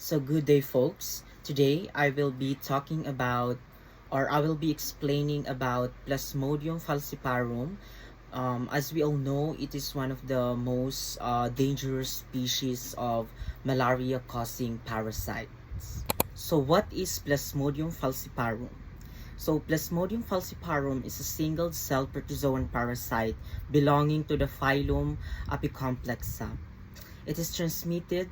So, good day, folks. Today, I will be talking about, or I will be explaining about Plasmodium falciparum. As we all know, it is one of the most dangerous species of malaria-causing parasites. So, what is Plasmodium falciparum? So, Plasmodium falciparum is a single-cell protozoan parasite belonging to the phylum Apicomplexa. It is transmitted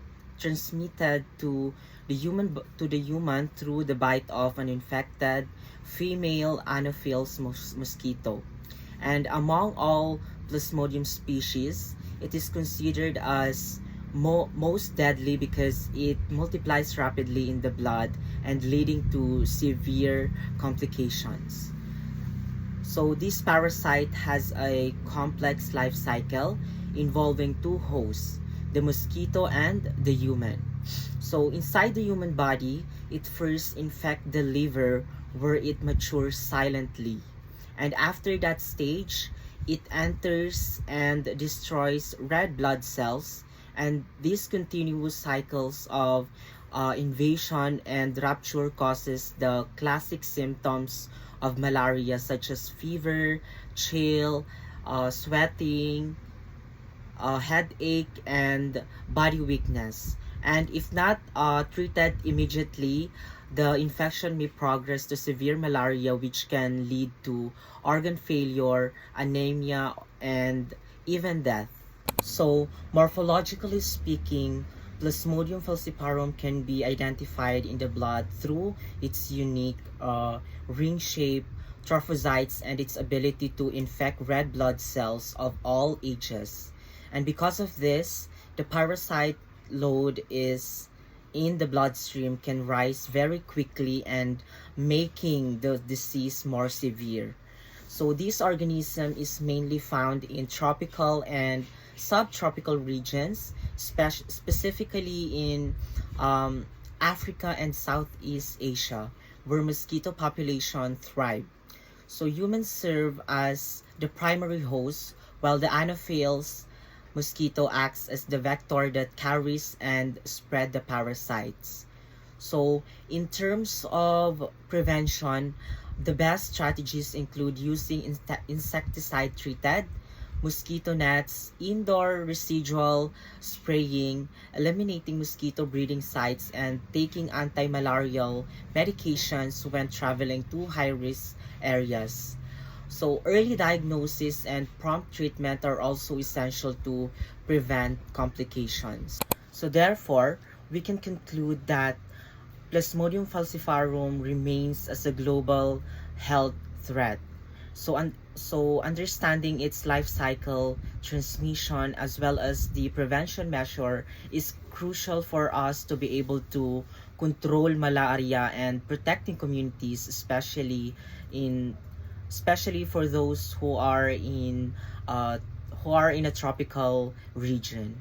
to the human through the bite of an infected female Anopheles mosquito. And among all Plasmodium species, it is considered as most deadly because it multiplies rapidly in the blood and leading to severe complications. So this parasite has a complex life cycle involving two hosts, the mosquito and the human. So inside the human body, it first infects the liver where it matures silently. And after that stage, it enters and destroys red blood cells, and these continuous cycles of invasion and rupture causes the classic symptoms of malaria such as fever, chill, sweating, headache, and body weakness. And if not treated immediately, the infection may progress to severe malaria, which can lead to organ failure, anemia, and even death. So, morphologically speaking, Plasmodium falciparum can be identified in the blood through its unique ring-shaped trophocytes and its ability to infect red blood cells of all ages. And because of this, the parasite load is in the bloodstream can rise very quickly and making the disease more severe. So this organism is mainly found in tropical and subtropical regions, specifically in Africa and Southeast Asia, where mosquito population thrive. So humans serve as the primary host, while the Anopheles mosquito acts as the vector that carries and spread the parasites. So in terms of prevention, the best strategies include using insecticide-treated mosquito nets, indoor residual spraying, eliminating mosquito breeding sites, and taking anti-malarial medications when traveling to high-risk areas. So early diagnosis and prompt treatment are also essential to prevent complications. So therefore, we can conclude that Plasmodium falciparum remains as a global health threat. So understanding its life cycle, transmission, as well as the prevention measure is crucial for us to be able to control malaria and protecting communities, in especially for those uh, who are in a tropical region.